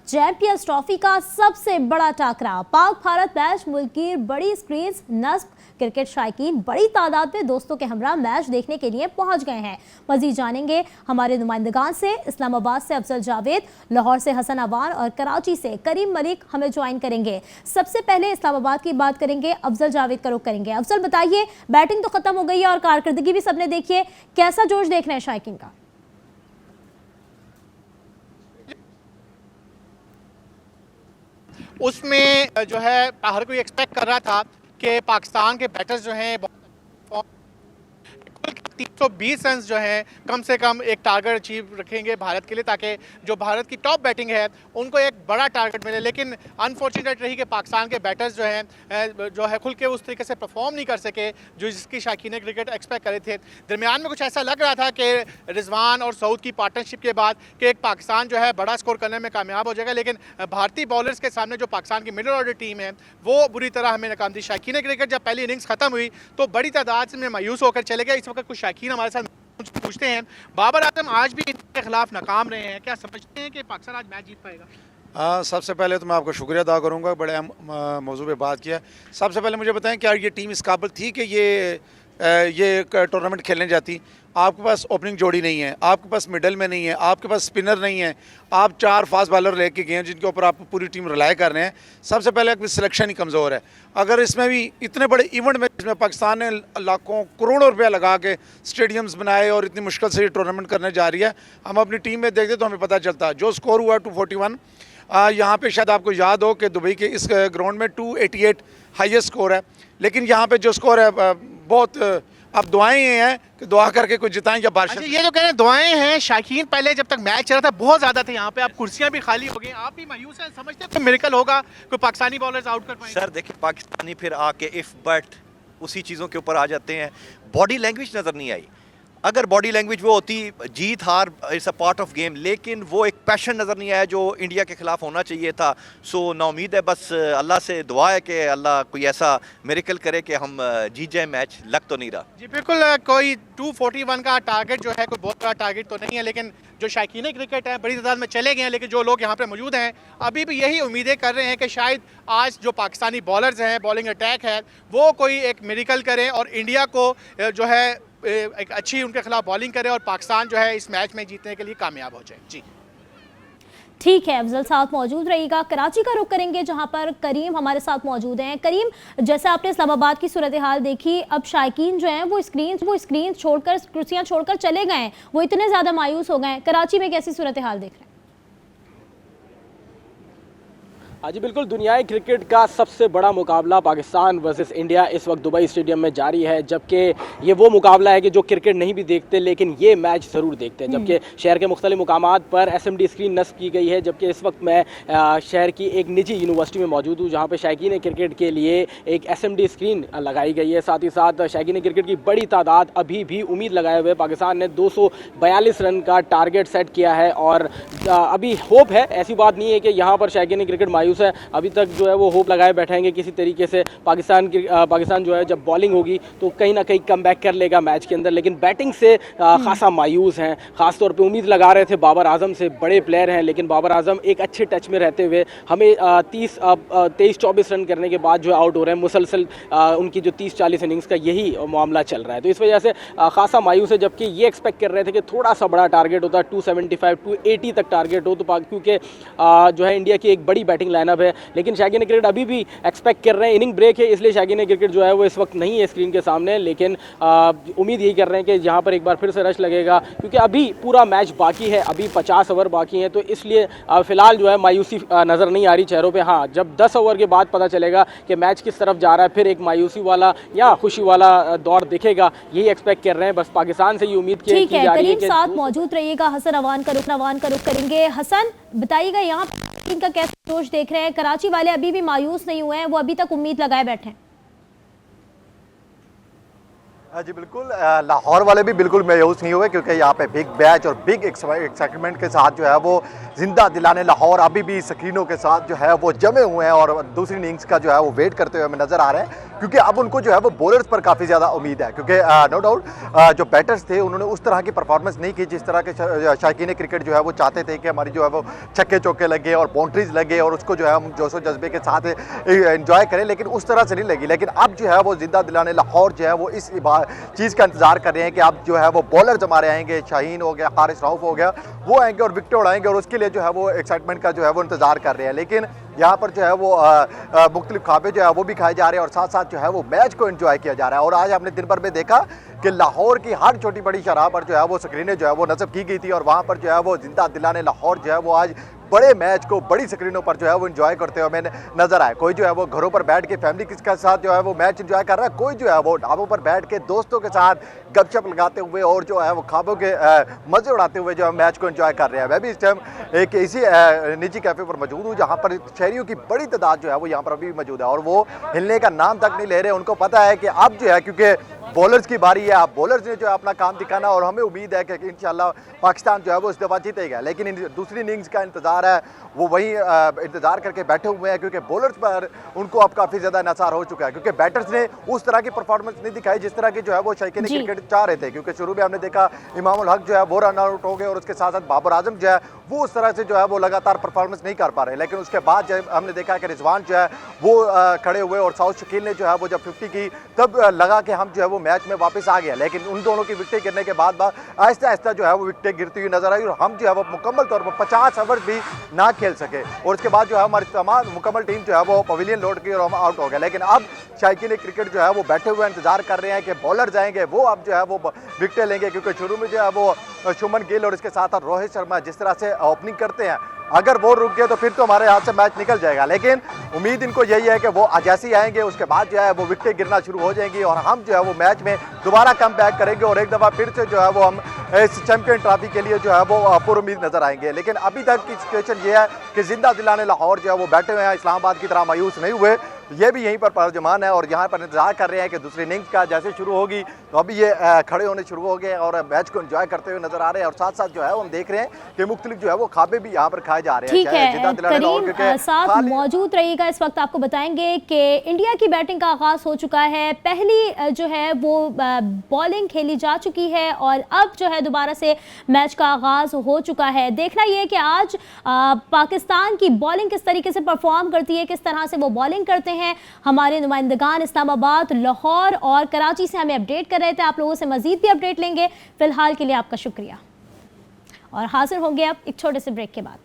Champions trophy का सबसे बड़ा टाकरा। पाक भारत मैच मुल्क की बड़ी स्क्रीन नस्ब क्रिकेट शायकीन बड़ी तादाद में दोस्तों के हमरा मैच देखने के लिए पहुंच गए हैं। मजीद जानेंगे हमारे नुमाइंदगान से। इस्लामाबाद से अफजल जावेद, लाहौर से हसन अवान और कराची से करीम मलिक हमें ज्वाइन करेंगे। सबसे पहले इस्लामाबाद की बात करेंगे, अफजल जावेद का रुख करेंगे। अफजल बताइए, बैटिंग तो खत्म हो गई है और कारकर्दगी भी सबने देखी है, कैसा जोश देख रहे हैं शायकीन का? उसमें जो है हर कोई एक्सपेक्ट कर रहा था कि पाकिस्तान के बैटर्स जो हैं 320 रन जो हैं कम से कम एक टारगेट अचीव रखेंगे भारत के लिए, ताकि जो भारत की टॉप बैटिंग है उनको एक बड़ा टारगेट मिले। लेकिन अनफॉर्चुनेट रही कि पाकिस्तान के बैटर्स जो है खुल के उस तरीके से परफॉर्म नहीं कर सके जो जिसकी शायकीन क्रिकेट एक्सपेक्ट करे थे। दरमियान में कुछ ऐसा लग रहा था कि रिजवान और सऊद की पार्टनरशिप के बाद कि एक पाकिस्तान जो है बड़ा स्कोर करने में कामयाब हो जाएगा, लेकिन भारतीय बॉलर्स के सामने जो पाकिस्तान की मिडिल ऑर्डर टीम है वो बुरी तरह हमें नाकाम दी। शायकीन क्रिकेट जब पहली इनिंग्स खत्म हुई तो बड़ी तादाद में मायूस होकर चले गए। इस वक्त कुछ शायकीन हमारे साथ पूछते हैं, बाबर आजम आज भी इंडिया के खिलाफ नाकाम रहे हैं, क्या समझते हैं कि पाकिस्तान आज मैच जीत पाएगा? सबसे पहले तो मैं आपका शुक्रिया अदा करूंगा, बड़े अहम मौजू पे बात किया। सबसे पहले मुझे बताएं, क्या ये टीम इस काबिल थी कि ये टूर्नामेंट खेलने जाती? आपके पास ओपनिंग जोड़ी नहीं है, आपके पास मिडल में नहीं है, आपके पास स्पिनर नहीं है, आप 4 फास्ट बॉलर लेके गए हैं जिनके ऊपर आप पूरी टीम रिलाय कर रहे हैं। सबसे पहले सिलेक्शन ही कमज़ोर है। अगर इसमें भी इतने बड़े इवेंट में जिसमें पाकिस्तान ने लाखों करोड़ों रुपया लगा के स्टेडियम्स बनाए और इतनी मुश्किल से ये टूर्नामेंट करने जा रही है, हम अपनी टीम में देखते तो हमें पता चलता जो स्कोर हुआ 241। यहाँ पे शायद आपको याद हो कि दुबई के इस ग्राउंड में 288 हाईएस्ट स्कोर है, लेकिन यहाँ पे जो स्कोर है बहुत अब दुआएं ये हैं कि दुआ करके कुछ जिताएं या बारिश। ये जो कह रहे हैं दुआएं हैं, शायकीन पहले जब तक मैच चल रहा था बहुत ज़्यादा थे यहाँ पे, अब कुर्सियां भी खाली हो गई, आप भी मायूस हैं? समझते हैं कोई मिरेकल होगा, कोई पाकिस्तानी बॉलर्स आउट कर पाएंगे? सर देखिए, पाकिस्तानी फिर आके इफ बट उसी चीज़ों के ऊपर आ जाते हैं। बॉडी लैंग्वेज नज़र नहीं आई। अगर बॉडी लैंग्वेज वो होती, जीत हार it's a part of game, लेकिन वो एक पैशन नज़र नहीं आया जो इंडिया के खिलाफ होना चाहिए था। सो ना उम्मीद है, बस अल्लाह से दुआ है कि अल्लाह कोई ऐसा मिरेकल करे कि हम जीत जाए मैच। लग तो नहीं रहा जी बिल्कुल, कोई 241 का टारगेट जो है कोई बहुत बड़ा टारगेट तो नहीं है, लेकिन जो शायकीन क्रिकेट है बड़ी तादाद में चले गए हैं, लेकिन जो लोग यहाँ पे मौजूद हैं अभी भी यही उम्मीदें कर रहे हैं कि शायद आज जो पाकिस्तानी बॉलर्स हैं, बॉलिंग अटैक है, वो कोई एक मिरेकल करें और इंडिया को जो है एक अच्छी उनके खिलाफ बॉलिंग करे और पाकिस्तान जो है इस मैच में जीतने के लिए कामयाब हो जाए। जी ठीक है, अफजल साहब मौजूद रहिएगा। कराची का रुख करेंगे जहां पर करीम हमारे साथ मौजूद हैं। करीम, जैसे आपने इस्लामाबाद की सूरत हाल देखी, अब शायकीन जो हैं वो स्क्रीन छोड़कर, कुर्सियां छोड़कर चले गए हैं, वो इतने ज़्यादा मायूस हो गए हैं। कराची में कैसी सूरत हाल देख रहे हैं? हाँ जी बिल्कुल, दुनियाई क्रिकेट का सबसे बड़ा मुकाबला पाकिस्तान वर्सेस इंडिया इस वक्त दुबई स्टेडियम में जारी है। जबकि ये वो मुकाबला है कि जो क्रिकेट नहीं भी देखते लेकिन ये मैच ज़रूर देखते हैं। जबकि शहर के मुख्तलिफ मुकामात पर SMD स्क्रीन नस्ब की गई है। जबकि इस वक्त मैं शहर की एक निजी यूनिवर्सिटी में मौजूद हूँ जहाँ पर शायकीन क्रिकेट के लिए एक SMD स्क्रीन लगाई गई है। साथ ही साथ शायकीन क्रिकेट की बड़ी तादाद अभी भी उम्मीद लगाए हुए। पाकिस्तान ने 242 रन का टारगेट सेट किया है और अभी होप है, ऐसी बात नहीं है कि यहाँ पर शायकीन क्रिकेट मायूस है। अभी तक जो है वो होप लगाए बैठेंगे किसी तरीके से पाकिस्तान जो है जब बॉलिंग होगी तो कहीं ना कहीं कम बैक कर लेगा मैच के अंदर, लेकिन बैटिंग से खासा मायूस हैं। खासतौर पे उम्मीद लगा रहे थे बाबर आजम से, बड़े प्लेयर हैं, लेकिन बाबर आजम एक अच्छे टच में रहते हुए हमें 23-24 रन करने के बाद जो आउट हो रहे हैं। मुसलसल उनकी जो 30-40 इनिंग्स का यही मामला चल रहा है, तो इस वजह से खासा मायूस है। जबकि ये एक्सपेक्ट कर रहे थे कि थोड़ा सा बड़ा टारगेट होता, 275-280 तक टारगेट हो, तो क्योंकि जो है इंडिया की एक बड़ी बैटिंग लाइनअप है। लेकिन शायकीन क्रिकेट अभी भी एक्सपेक्ट कर रहे हैं, इनिंग ब्रेक है इसलिए शायकीन क्रिकेट जो है वो इस वक्त नहीं है स्क्रीन के सामने, लेकिन उम्मीद यही कर रहे हैं कि यहाँ पर एक बार फिर से रश लगेगा, क्योंकि अभी पूरा मैच बाकी है, अभी 50 ओवर बाकी हैं। तो इसलिए फिलहाल जो है मायूसी नज़र नहीं आ रही चेहरों पे। हाँ, जब 10 ओवर के बाद पता चलेगा कि मैच किस तरफ जा रहा है, फिर एक मायूसी वाला या खुशी वाला दौर दिखेगा, यही एक्सपेक्ट कर रहे हैं। बस पाकिस्तान से ये उम्मीद की जा रही है कि साथ मौजूद रहिएगा। हसन अवान का रुख करेंगे। हसन, बताइएगा यहाँ इनका कैसा जोश देख रहे हैं? कराची वाले अभी भी मायूस नहीं हुए हैं, वो अभी तक उम्मीद लगाए बैठे हैं। जी बिल्कुल, लाहौर वाले भी बिल्कुल मायूस नहीं हुए क्योंकि यहाँ पे बिग बैच और बिग एक्साइटमेंट के साथ जो है वो जिंदा दिलाने लाहौर अभी भी स्क्रीनों के साथ जो है वो जमे हुए हैं और दूसरी इनिंग्स का जो है वो वेट करते हुए हमें नज़र आ रहे हैं। क्योंकि अब उनको जो है वो बॉलर्स पर काफ़ी ज़्यादा उम्मीद है, क्योंकि नो डाउट जो बैटर्स थे उन्होंने उस तरह की परफॉर्मेंस नहीं की जिस तरह के शायकीन क्रिकेट जो है वो चाहते थे कि हमारी जो है वो छक्के चौके लगे और बाउंड्रीज लगे और उसको जो है हम जोशो जज्बे के साथ एंजॉय करें, लेकिन उस तरह से नहीं लगी। लेकिन अब जो है वो जिंदा दिलाने लाहौर जो है वो इस चीज़ का इंतजार कर रहे हैं कि अब जो है वो बॉलर्स हमारे आएंगे, शाहीन हो गया, हारिस रऊफ हो गया, वो आएंगे और विकेट उड़ाएंगे और उसके लिए जो है वो एक्साइटमेंट का जो है वो इंतजार कर रहे हैं। लेकिन यहाँ पर जो है वो मुख्तलिफ खाबे जो है वो भी खाए जा रहे हैं और साथ साथ जो है वो मैच को एंजॉय किया जा रहा है। और आज हमने दिन भर में देखा कि लाहौर की हर छोटी बड़ी शराह पर जो है वो स्क्रीनें जो है वो नस्ब की गई थी और वहाँ पर जो है वो जिंदा दिलाने लाहौर जो है वो आज बड़े मैच को बड़ी स्क्रीनों पर जो है वो एंजॉय करते हुए मैंने नजर आए। कोई जो है वो घरों पर बैठ के फैमिली के साथ जो है वो मैच एंजॉय कर रहा है, कोई जो है वो ढाबों पर बैठ के दोस्तों के साथ गपशप लगाते हुए और जो है वो ख्वाबों के मजे उड़ाते हुए जो है मैच को एंजॉय कर रहे हैं। मैं भी इस टाइम एक इसी निजी कैफे पर मौजूद हूँ जहाँ पर शहरियों की बड़ी तादाद जो है वो यहाँ पर अभी मौजूद है और वो हिलने का नाम तक नहीं ले रहे। उनको पता है कि अब जो है क्योंकि बॉलर्स की बारी है, अब बॉलर्स ने जो है अपना काम दिखाना और हमें उम्मीद है कि इंशाल्लाह पाकिस्तान जो है वो इस दफ़ा जीतेगा। लेकिन दूसरी इनिंग्स का इंतज़ार है, वो वही इंतज़ार करके बैठे हुए हैं क्योंकि बॉलर्स पर उनको अब काफ़ी ज़्यादा इंहिसार हो चुका है क्योंकि बैटर्स ने उस तरह की परफॉर्मेंस नहीं दिखाई जिस तरह की जो है वो शौकीन क्रिकेट चाह रहे थे। क्योंकि शुरू में हमने देखा इमामुल हक जो है वो रन आउट हो गए और उसके साथ साथ बाबर आजम जो है वो उस तरह से जो है वो लगातार परफॉर्मेंस नहीं कर पा रहे। लेकिन उसके बाद जो हमने देखा कि रिजवान जो है वो खड़े हुए और साउथ शकील ने जो है वो जब 50 की तब लगा कि हम जो है वो मैच में वापस आ गया। लेकिन उन दोनों की विकेटें गिरने के बाद आहिस्ता आहिस्ता जो है वो विकेटें गिरती हुई नजर आई और हम जो है वो मुकम्मल तौर पर 50 ओवर भी ना खेल सके और उसके बाद जो है हमारी तमाम मुकम्मल टीम जो है वो पवेलियन लौट गई और हम आउट हो गए। लेकिन अब शायकीन क्रिकेट जो है वो बैठे हुए इंतजार कर रहे हैं कि बॉलर जाएंगे, वो अब जो है वो विकेटें लेंगे क्योंकि शुरू में जो है वो शुभमन गिल और इसके साथ रोहित शर्मा जिस तरह से ओपनिंग करते हैं, अगर वो रुक गए तो फिर तो हमारे हाथ से मैच निकल जाएगा। लेकिन उम्मीद इनको यही है कि वो जैसे ही आएंगे उसके बाद जो है वो विकेटें गिरना शुरू हो जाएंगी और हम जो है वो मैच में दोबारा कम बैक करेंगे और एक दफ़ा फिर से जो है वो हम इस चैंपियन ट्रॉफी के लिए जो है वो पुरुम्मीद नजर आएंगे। लेकिन अभी तक की सिचुएशन ये है कि जिंदा दिलाने लाहौर जो है वो बैठे हुए हैं, इस्लामाबाद की तरह मायूस नहीं हुए, ये भी यहीं पर परजमान है और यहाँ पर इंतजार कर रहे हैं कि दूसरी इनिंग्स का जैसे शुरू होगी तो अभी ये खड़े होने शुरू हो गए और मैच को एंजॉय करते हुए नजर आ रहे हैं। और साथ साथ जो है हम देख रहे हैं कि मुख्तलिफ जो है वो खाबे भी यहाँ पर खाए जा रहे हैं। ठीक है, करीम साथ मौजूद रहिएगा। इस वक्त आपको बताएंगे कि इंडिया की बैटिंग का आगाज हो चुका है, पहली जो है वो बॉलिंग खेली जा चुकी है और अब जो है दोबारा से मैच का आगाज हो चुका है। देखना यह है कि आज पाकिस्तान की बॉलिंग किस तरीके से परफॉर्म करती है, किस तरह से वो बॉलिंग करते हैं। हमारे नुमाइंदगान इस्लामाबाद, लाहौर और कराची से हमें अपडेट कर रहे थे। आप लोगों से मजीद भी अपडेट लेंगे। फिलहाल के लिए आपका शुक्रिया और हाजिर होंगे अब एक छोटे से ब्रेक के बाद।